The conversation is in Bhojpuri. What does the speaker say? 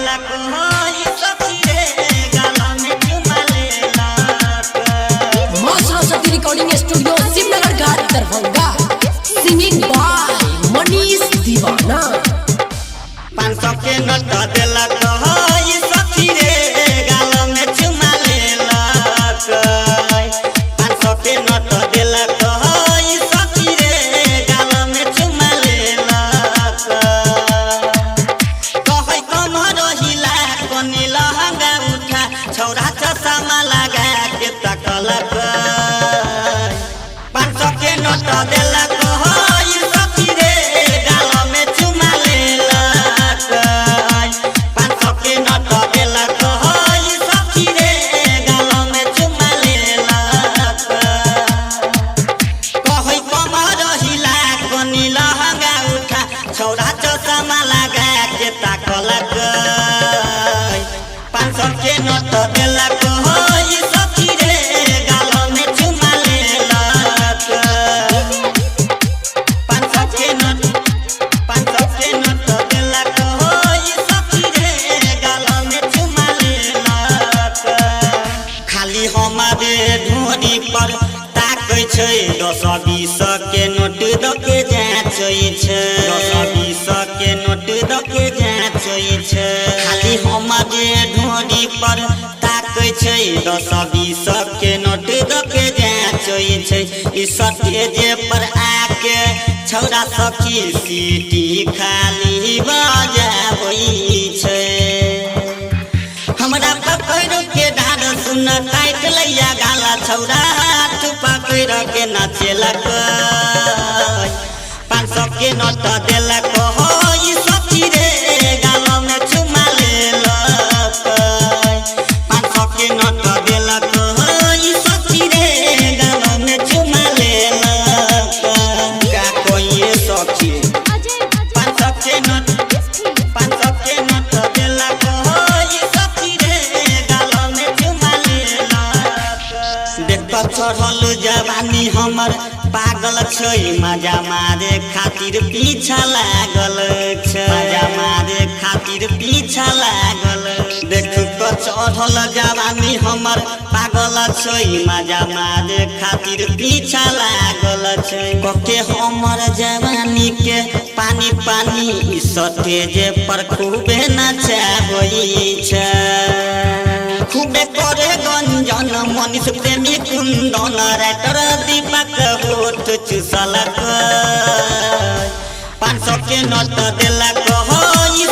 देलक होई सखी रे गाला में चुमा लेलक। मां सरस्वती रिकॉर्डिंग स्टूडियो शिवनगर घाट दरभंगा। सिंगिंग बाय मनीष दीवाना। 500 के नोट देलक होई सखी रे गाला में चुमा लेलक। 500 के नोट देलक होई सखी रे गाला में चुमा लेलक। कहै कमर हिला कोनी लहंगा उठा छौरा चश्मा लगा के तकलक। 500 के नोट देलक होई सखी रे गाला में चुमा लेलक। 500 के नोट देलक होई सखी रे गाला में चुमा लेलक। कहै कमर हिला कोनी लहंगा उठा छौरा चश्मा लगा के तकलक। 500 के नोट देलक होई सखी रे गाला में चुमा लेलक। 500 के नोट देलक होई सखी रे गाला में चुमा लेलक। खाली हमारे ढोरी पर ताकै छै 10-20 के नोट दके जाँचै छै। 10-20 के नोट दके जाँचै छै। खाली हमारे ढोरी पर ताकै छै 10-20 के नोट दके जाँचै छै। ई स्टेज पर आके छौरा सखी सीटी खाली बजाबै छै। हमरा पकड़ के डार सुन काट लैया गाला छौरा हाथ पकड़ के नाचेलक। 500 के नोट देलक होई सखी रे गाला में चुमा लेलक। 500 के नोट देलक होई सखी रे गाला में चुमा लेलक। का कोई सखी 500 के नोट देलक होई सखी रे गाला में चुमा लेलक। देख चढ़ल जवानी हमर पागल छै मजा मारे खातिर पीछा लागल छै। मजा मारे खातिर पीछा लागल। देख चढ़ल जवानी हमर पागल छै मजा मारे खातिर पीछा लागल छै। कके हमर जवानी के पानी पानी स्टेज पर खूबे नचाबै छै। खूबे करे गंजन मनीष प्रेमी कुंदन राइटर दीपक होठ चुसलक। 500 के नोट देलक होई